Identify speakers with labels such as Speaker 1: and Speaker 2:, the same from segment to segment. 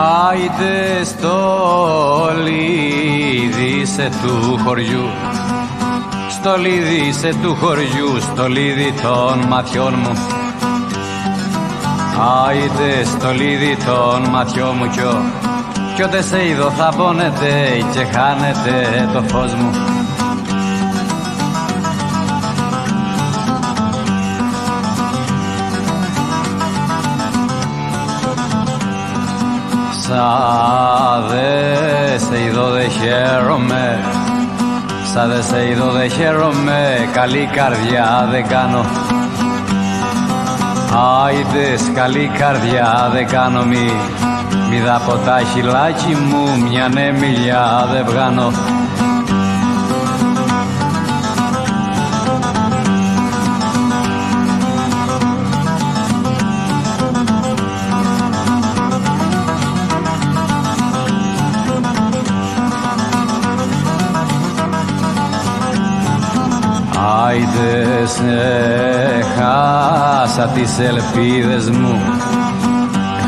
Speaker 1: Άιντε στο λύδι του χωριού, στο λύδι του χωριού, στο λύδι των ματιών μου. Άιντε στο λύδι των ματιών μου κι ότε σε είδω θα πόνετε και χάνετε το φως μου. Σαν δε σε είδω δε χαίρομαι, σαν δε σε είδω δε χαίρομαι, καλή καρδιά δεν κάνω. Άιντες καλή καρδιά δεν κάνω, μη δα από τα χειλάκι μου μια νεμιλιά δεν βγάνω. Άιντες χάσα τις ελπίδες μου,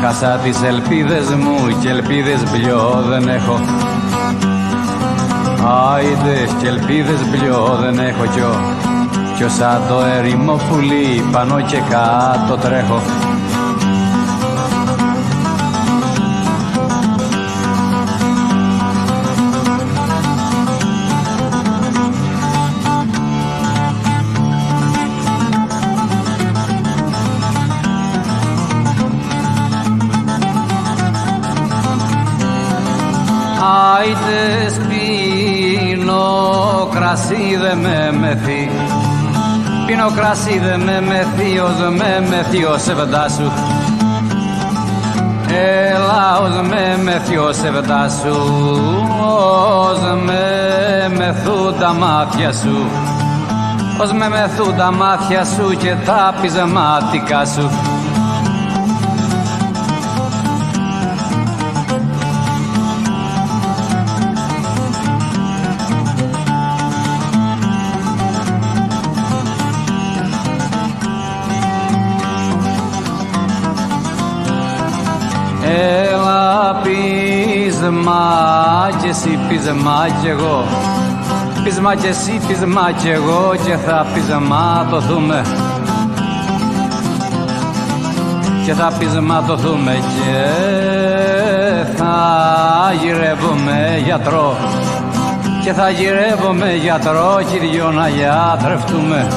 Speaker 1: χάσα τις ελπίδες μου και ελπίδες μπλιό δεν έχω. Άιντες και ελπίδες μπλιό δεν έχω κι σαν το ερημό πουλί πάνω και κάτω τρέχω. Άιντες πίνω κρασί δε με μεθύ, πίνω κρασί δε με μεθύ, ως με μεθύ ο σεβδάσου. Έλα ως με μεθύ ο σεβδάσου, ως με μεθούν τα μάτια σου, ως με μεθούν τα μάτια σου και τα πεισματικά σου. Έλα πείσμα κι εσύ πείσμα κι εγώ, πείσμα κι εσύ πείσμα κι εγώ και θα πεισματωθούμε, και θα πεισματωθούμε και θα γυρεύουμε γιατρό, και θα γυρεύουμε γιατρό κι οι δυο να γιατρευτούμε.